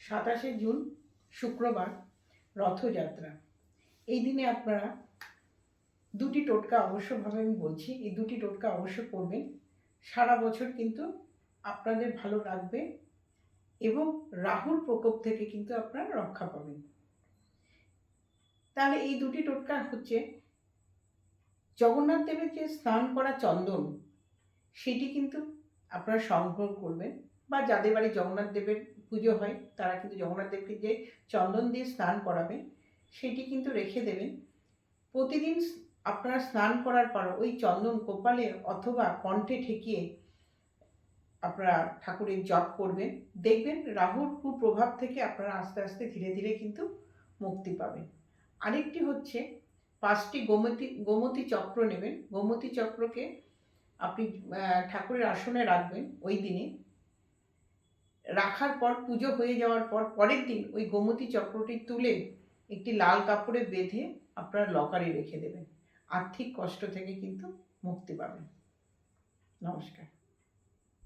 27 June শুক্রবার রথযাত্রা। এই দিনে আপনারা দুটি টোটকা অবশ্যভাবে আমি বলছি, এই দুটি টোটকা অবশ্য করবেন। সারা বছর কিন্তু আপনাদের ভালো লাগবে এবং রাহুর প্রকোপ থেকে কিন্তু আপনারা রক্ষা পাবেন। তাহলে এই দুটি টোটকা হচ্ছে, জগন্নাথ দেবের যে স্নান করা চন্দন সেটি কিন্তু আপনারা সংগ্রহ করবেন, বা যাদের বাড়ি জগন্নাথ দেবের পুজো হয় তারা কিন্তু জগন্নাথ দেবকে যে চন্দন দিয়ে স্নান করাবেন সেটি কিন্তু রেখে দেবেন। প্রতিদিন আপনারা স্নান করার পর ওই চন্দন কপালে অথবা কণ্ঠে ঠেকিয়ে আপনারা ঠাকুরের জপ করবেন। দেখবেন রাহুর কুপ্রভাব থেকে আপনারা আস্তে আস্তে ধীরে ধীরে কিন্তু মুক্তি পাবেন। আরেকটি হচ্ছে 5টি গোমতী চক্র নেবেন। গোমতী চক্রকে আপনি ঠাকুরের আসনে রাখবেন। ওই দিনে রাখার পর পুজো হয়ে যাওয়ার পর পরের দিন ওই গোমতী চক্রটি তুলে একটি লাল কাপড়ে বেঁধে আপনারা লকারে রেখে দেবেন। আর্থিক কষ্ট থেকে কিন্তু মুক্তি পাবেন। নমস্কার।